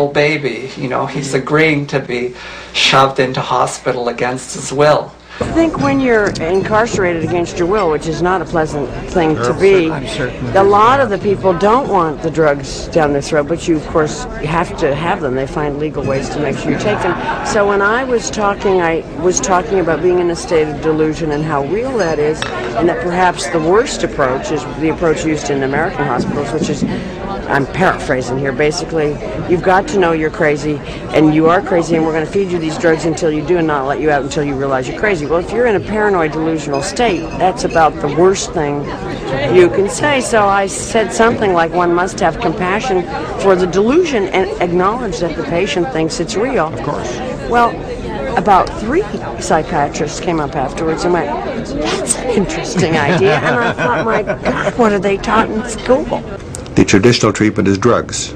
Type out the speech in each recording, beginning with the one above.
baby, you know, he's agreeing to be shoved into hospital against his will. I think when you're incarcerated against your will, which is not a pleasant thing to be, a lot of the people don't want the drugs down their throat, but you, of course, have to have them. They find legal ways to make sure you take them. So when I was talking about being in a state of delusion and how real that is, and that perhaps the worst approach is the approach used in American hospitals, which is, I'm paraphrasing here, basically, you've got to know you're crazy, and you are crazy, and we're going to feed you these drugs until you do and not let you out until you realize you're crazy. Well, if you're in a paranoid delusional state, that's about the worst thing you can say. So I said something like one must have compassion for the delusion and acknowledge that the patient thinks it's real. Of course. Well, about 3 psychiatrists came up afterwards and went, that's an interesting idea. And I thought, my God, what are they taught in school? The traditional treatment is drugs.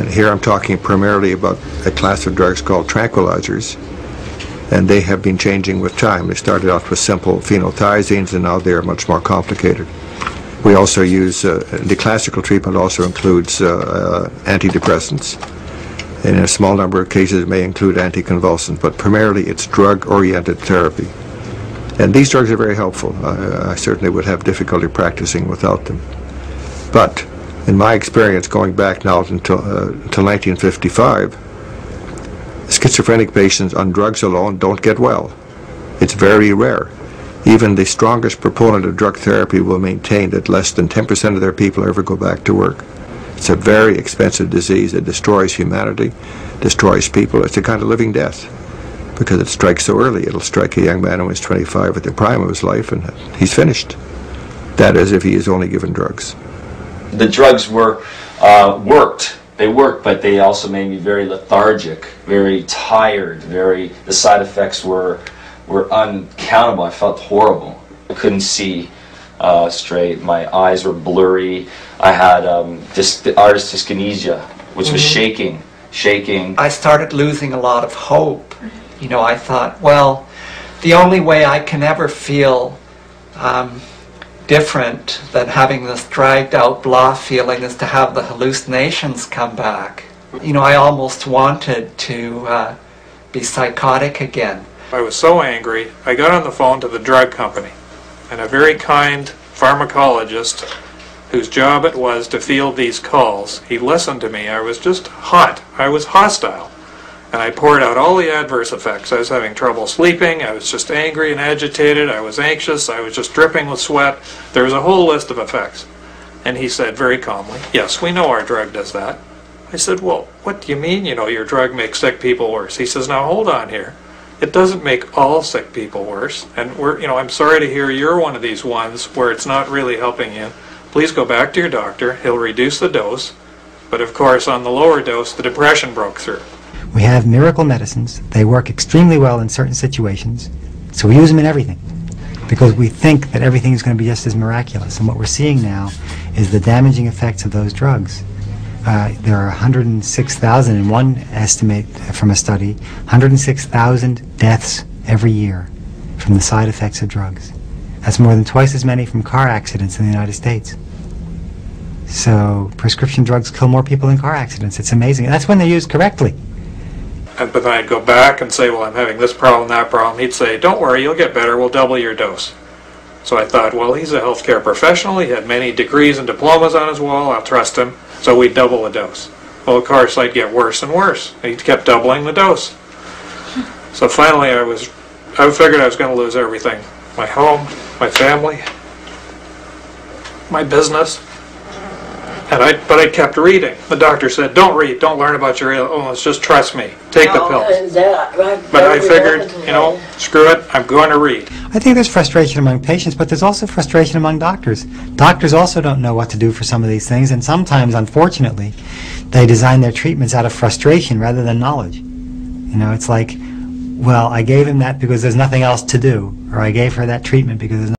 Here I'm talking primarily about a class of drugs called tranquilizers, and they have been changing with time. They started out with simple phenothiazines, and now they are much more complicated. We also use, the classical treatment also includes antidepressants. In a small number of cases it may include anticonvulsants, but primarily it's drug-oriented therapy. And these drugs are very helpful. I certainly would have difficulty practicing without them. But in my experience, going back now until 1955, schizophrenic patients on drugs alone don't get well. It's very rare. Even the strongest proponent of drug therapy will maintain that less than 10% of their people ever go back to work. It's a very expensive disease. It destroys humanity, destroys people. It's a kind of living death because it strikes so early. It'll strike a young man who is 25 at the prime of his life, and he's finished. That is, if he is only given drugs. The drugs worked. They worked, but they also made me very lethargic, very tired. The side effects were uncountable. I felt horrible. I couldn't see straight. My eyes were blurry. I had artist dyskinesia, which was shaking. I started losing a lot of hope. You know, I thought, well, the only way I can ever feel different than having this dragged out blah feeling is to have the hallucinations come back. You know, I almost wanted to be psychotic again. I was so angry, I got on the phone to the drug company, and a very kind pharmacologist whose job it was to field these calls, he listened to me. I was just hot. I was hostile. And I poured out all the adverse effects. I was having trouble sleeping, I was just angry and agitated, I was anxious, I was just dripping with sweat. There was a whole list of effects. And he said very calmly, yes, we know our drug does that. I said, well, what do you mean, you know, your drug makes sick people worse? He says, now hold on here. It doesn't make all sick people worse. And I'm sorry to hear you're one of these ones where it's not really helping you. Please go back to your doctor. He'll reduce the dose. But of course, on the lower dose, the depression broke through. We have miracle medicines. They work extremely well in certain situations, so we use them in everything because we think that everything is going to be just as miraculous. And what we're seeing now is the damaging effects of those drugs. There are 106,000, in one estimate from a study, 106,000 deaths every year from the side effects of drugs. That's more than twice as many from car accidents in the United States. So prescription drugs kill more people than car accidents. It's amazing. And that's when they're used correctly. But then I'd go back and say, well, I'm having this problem, that problem. He'd say, don't worry, you'll get better, we'll double your dose. So I thought, well, he's a healthcare professional, he had many degrees and diplomas on his wall, I'll trust him. So we'd double the dose. Well, of course, I'd get worse and worse. He kept doubling the dose. So finally I figured I was going to lose everything. My home, my family, my business. But I kept reading. The doctor said, don't read, don't learn about your illness, just trust me. Take the pills. But I figured, screw it, I'm going to read. I think there's frustration among patients, but there's also frustration among doctors. Doctors also don't know what to do for some of these things, and sometimes, unfortunately, they design their treatments out of frustration rather than knowledge. It's like, well, I gave him that because there's nothing else to do, or I gave her that treatment because there's